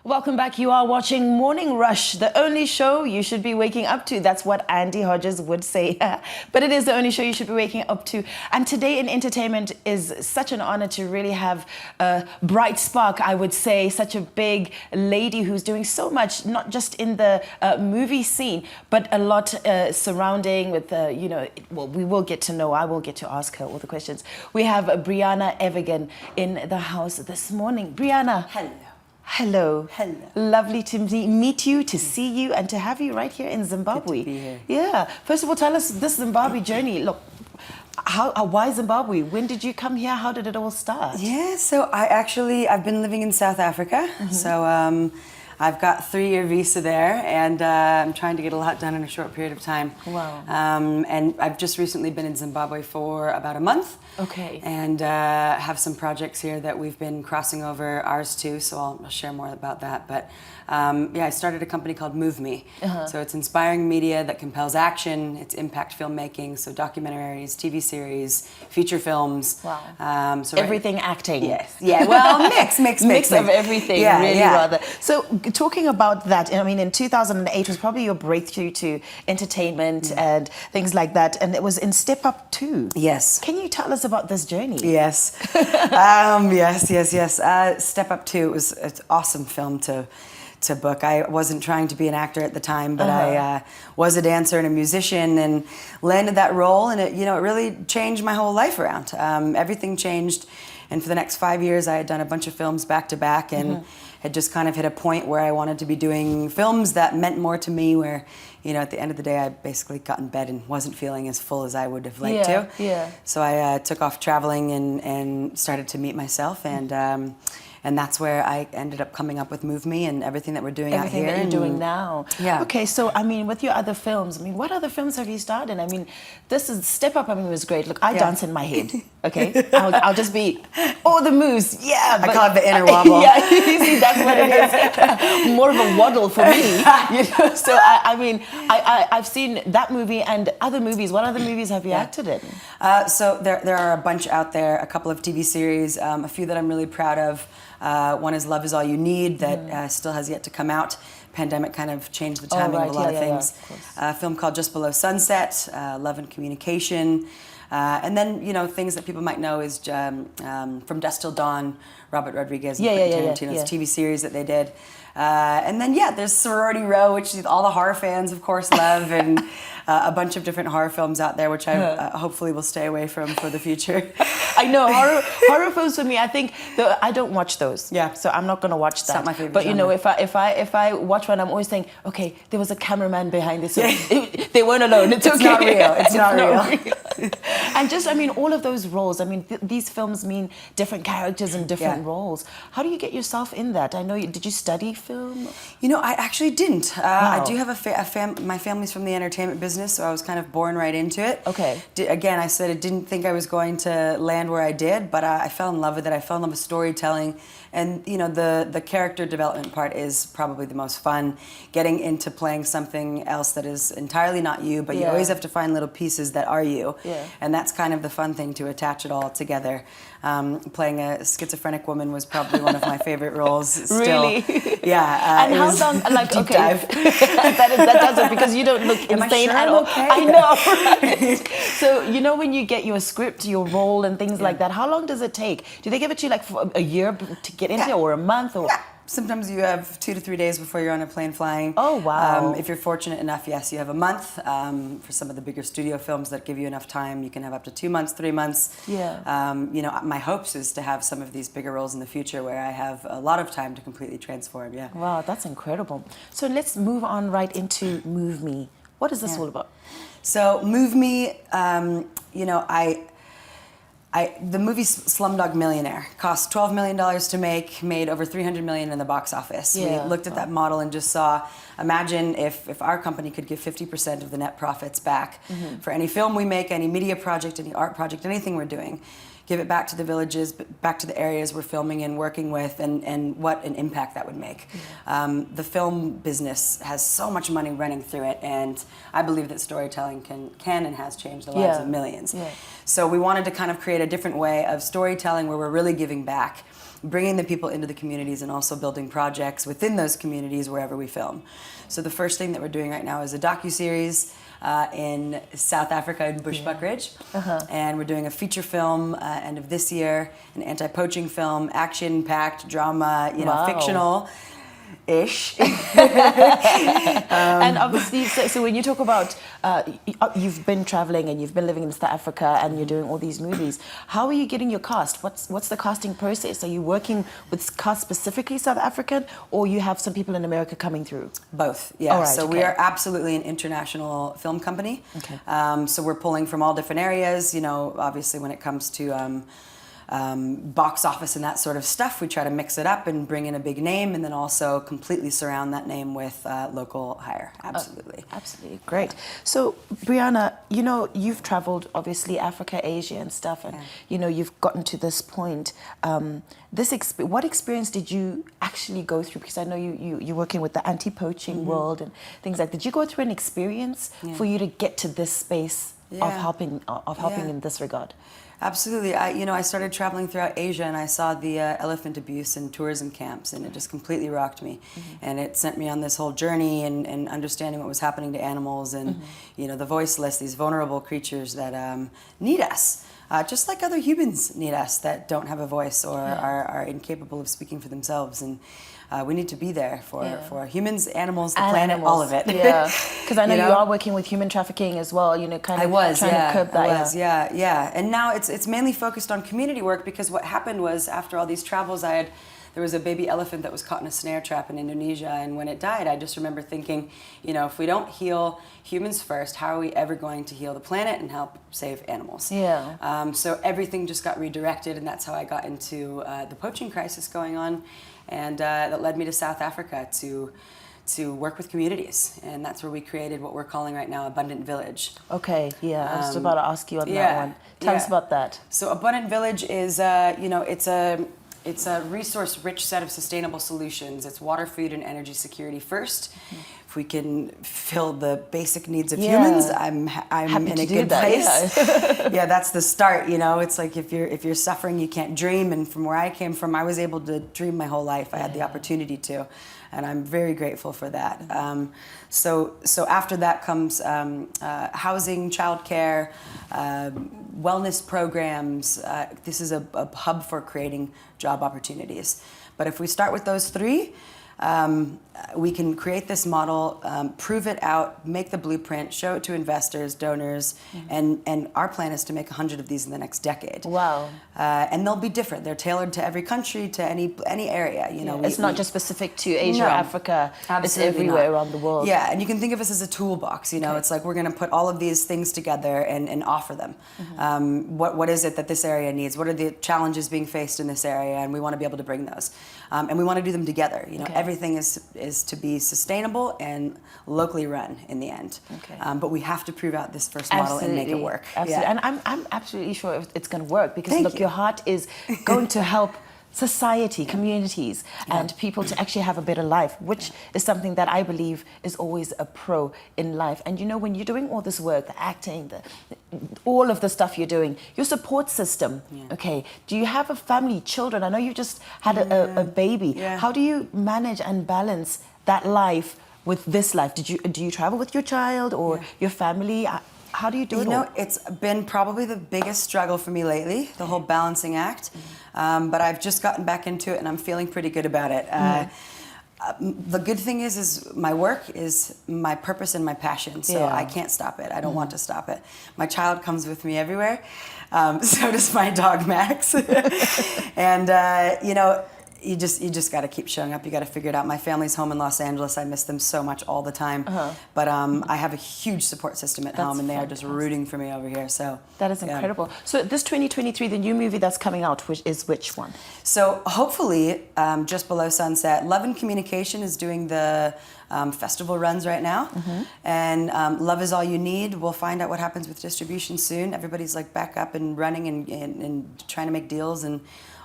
Welcome back. You are watching Morning Rush, the only show you should be waking up to. That's what Andy Hodges would say. But it is the only show you should be waking up to. And today in entertainment is such an honor to really have a bright spark, I would say, such a big lady who's doing so much, not just in the movie scene, but a lot surrounding with, well, we will get to know, I will get to ask her all the questions. We have Briana Evigan in the house this morning. Briana. Hello. Hello. Hello. Lovely to meet you, to see you, and to have you right here in Zimbabwe. Good to be here. Yeah. First of all, tell us this Zimbabwe journey. Look, why Zimbabwe? When did you come here? How did it all start? Yeah, so I've been living in South Africa. Mm-hmm. So I've got 3-year visa there, and I'm trying to get a lot done in a short period of time. Wow. And I've just recently been in Zimbabwe for about a month. Okay. And have some projects here that we've been crossing over ours too, so I'll share more about that. But yeah, I started a company called Move Me. So it's inspiring media that compels action. It's impact filmmaking, so documentaries, TV series, feature films. Wow. So everything acting. Yes. Yeah. Well, mix of everything. Yeah, really, yeah. rather. So talking about that, I mean, in 2008 was probably your breakthrough to entertainment and things like that, and it was in Step Up 2. Yes. Can you tell us about this journey? Yes. Yes. Step Up 2 was an awesome film to book. I wasn't trying to be an actor at the time, but I was a dancer and a musician and landed that role, and it really changed my whole life around. Everything changed, and for the next 5 years I had done a bunch of films back to back and had just kind of hit a point where I wanted to be doing films that meant more to me, where at the end of the day I basically got in bed and wasn't feeling as full as I would have liked to. Yeah. So I took off traveling and started to meet myself, and that's where I ended up coming up with Move Me and everything that we're doing out here. Everything that you're doing now. Yeah. Okay, so I mean, with your other films, I mean, what other films have you starred in? I mean, this is Step Up. I mean, it was great. Look, I dance in my head. Okay, I'll just be all the moves. Yeah, I call it the inner wobble. Yeah, you see, that's what it is. More of a waddle for me. So I mean, I've seen that movie and other movies. What other movies have you acted in? So there are a bunch out there. A couple of TV series. A few that I'm really proud of. One is Love Is All You Need, that still has yet to come out. Pandemic kind of changed the timing of a lot of things. A film called Just Below Sunset, Love and Communication. And then, things that people might know is From Dusk Till Dawn, Robert Rodriguez and Tarantino's TV series that they did. And then, there's Sorority Row, which all the horror fans, of course, love, and a bunch of different horror films out there, which I hopefully will stay away from for the future. I know, horror films for me, I think, I don't watch those. Yeah. So I'm not going to watch that. It's not my favorite But, genre. if I watch one, I'm always saying, okay, there was a cameraman behind this. So they weren't alone. It's okay. Not real. It's not real. And just, I mean, all of those roles, I mean, these films mean different characters and different roles. How do you get yourself in that? I know, did you study film? I actually didn't. I do have my family's from the entertainment business, so I was kind of born right into it. Okay. Again, I said I didn't think I was going to land where I did, but I fell in love with it. I fell in love with storytelling. And, the character development part is probably the most fun. Getting into playing something else that is entirely not you, but you always have to find little pieces that are you. Yeah. And that's kind of the fun thing, to attach it all together. Playing a schizophrenic woman was probably one of my favorite roles still. Really? Yeah. And how long, like, deep okay. dive. that does it, because you don't look insane at all. Okay? I know, right? So, when you get your script, your role and things like that, how long does it take? Do they give it to you like for a year to get into it, or a month? Or Sometimes you have 2 to 3 days before you're on a plane flying. Oh, wow. If you're fortunate enough, yes, you have a month. For some of the bigger studio films that give you enough time, you can have up to 2 months, 3 months. Yeah. My hopes is to have some of these bigger roles in the future where I have a lot of time to completely transform, Wow, that's incredible. So let's move on right into Move Me. What is this all about? So Move Me, the movie Slumdog Millionaire cost $12 million to make, made over $300 million in the box office. Yeah. We looked at that model and just saw, imagine if our company could give 50% of the net profits back for any film we make, any media project, any art project, anything we're doing. give it back to the villages, back to the areas we're filming and working with, and what an impact that would make. The film business has so much money running through it, and I believe that storytelling can and has changed the lives of millions. So we wanted to kind of create a different way of storytelling where we're really giving back, bringing the people into the communities, and also building projects within those communities wherever we film. So the first thing that we're doing right now is a docuseries in South Africa in Bushbuckridge, and we're doing a feature film end of this year, an anti-poaching film, action-packed drama, fictional-ish. And obviously, so when you talk about you've been traveling and you've been living in South Africa and you're doing all these movies, how are you getting your cast? What's the casting process? Are you working with cast specifically South African, or you have some people in America coming through? Both, yeah. So we are absolutely an international film company. So we're pulling from all different areas. Obviously when it comes to box office and that sort of stuff, we try to mix it up and bring in a big name, and then also completely surround that name with local hire. Absolutely. Absolutely. Great. So Briana, you've traveled obviously Africa, Asia and stuff, and you've gotten to this point. What experience did you actually go through? Because I know you're working with the anti-poaching world and things like that. Did you go through an experience for you to get to this space of helping in this regard? Absolutely. I started traveling throughout Asia, and I saw the elephant abuse in tourism camps, and it just completely rocked me. And it sent me on this whole journey and understanding what was happening to animals and, the voiceless, these vulnerable creatures that need us. Just like other humans need us that don't have a voice or are incapable of speaking for themselves. And we need to be there for humans, animals, the planet, all of it. Yeah, because I know you are working with human trafficking as well. Trying to curb that. Yeah. And now it's mainly focused on community work, because what happened was, after all these travels, there was a baby elephant that was caught in a snare trap in Indonesia, and when it died, I just remember thinking, if we don't heal humans first, how are we ever going to heal the planet and help save animals? Yeah. So everything just got redirected, and that's how I got into the poaching crisis going on. And that led me to South Africa to work with communities, and that's where we created what we're calling right now Abundant Village. Okay, I was about to ask you on that one. Tell us about that. So Abundant Village is, it's a resource-rich set of sustainable solutions. It's water, food, and energy security first. If we can fill the basic needs of humans, I'm in a good place. Yeah, that's the start. It's like if you're suffering, you can't dream. And from where I came from, I was able to dream my whole life. I had the opportunity to, and I'm very grateful for that. So after that comes housing, childcare, wellness programs. This is a hub for creating job opportunities. But if we start with those three, we can create this model, prove it out, make the blueprint, show it to investors, donors, and our plan is to make 100 of these in the next decade. Wow. And they'll be different. They're tailored to every country, to any area. It's not just specific to Asia or Africa. It's everywhere around the world. Yeah, and you can think of us as a toolbox. It's like we're going to put all of these things together and offer them. What is it that this area needs? What are the challenges being faced in this area? And we want to be able to bring those. And we want to do them together. Everything is to be sustainable and locally run in the end. But we have to prove out this first model and make it work. Absolutely. And I'm absolutely sure it's going to work, because your heart is going to help society, communities, and people to actually have a better life, which is something that I believe is always a pro in life. And when you're doing all this work, the acting, all of the stuff you're doing, your support system, do you have a family, children? I know you just had a baby. How do you manage and balance that life with this life? Do you travel with your child or your family? How do you do it all? It's been probably the biggest struggle for me lately, the whole balancing act. But I've just gotten back into it, and I'm feeling pretty good about it. The good thing is my work is my purpose and my passion, so I can't stop it. I don't want to stop it. My child comes with me everywhere. So does my dog, Max. And, you just got to keep showing up. You got to figure it out. My family's home in Los Angeles. I miss them so much all the time. But I have a huge support system at home, and they are just rooting for me over here. So that is incredible. So this 2023, the new movie that's coming out, which one? So hopefully, just below sunset, Love and Communication is doing the festival runs right now. And Love Is All You Need, we'll find out what happens with distribution soon. Everybody's like back up and running and trying to make deals and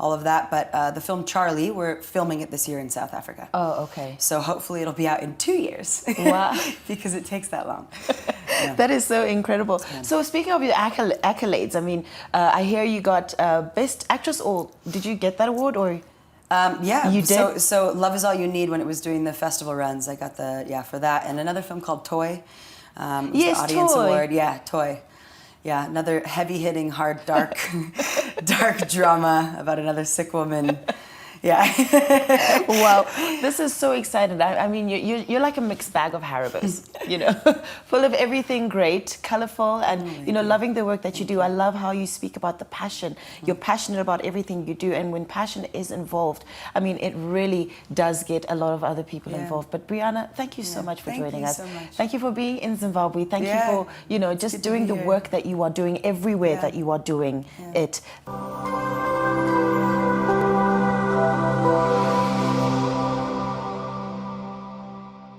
all of that. But the film Charlie, we're filming it this year in South Africa. Oh, okay. So hopefully it'll be out in 2 years. Wow. Because it takes that long. Yeah. That is so incredible. So speaking of your accolades, I mean, I hear you got Best Actress, or did you get that award, or? Yeah, you did. So Love Is All You Need, when it was doing the festival runs, I got for that, and another film called Toy. Yes, the audience Toy. award. Yeah, Toy. Yeah, another heavy-hitting, hard, dark drama about another sick woman. Yeah. Wow, this is so exciting. I mean, you're like a mixed bag of Haribos, you know, full of everything great, colorful, and, you know, loving the work that you do. I love how you speak about the passion. You're passionate about everything you do, and when passion is involved, I mean, it really does get a lot of other people involved. But Briana, thank you so much for joining us. Thank you so much. Thank you for being in Zimbabwe. Thank you for, you know, just doing the work that you are doing everywhere that you are doing it.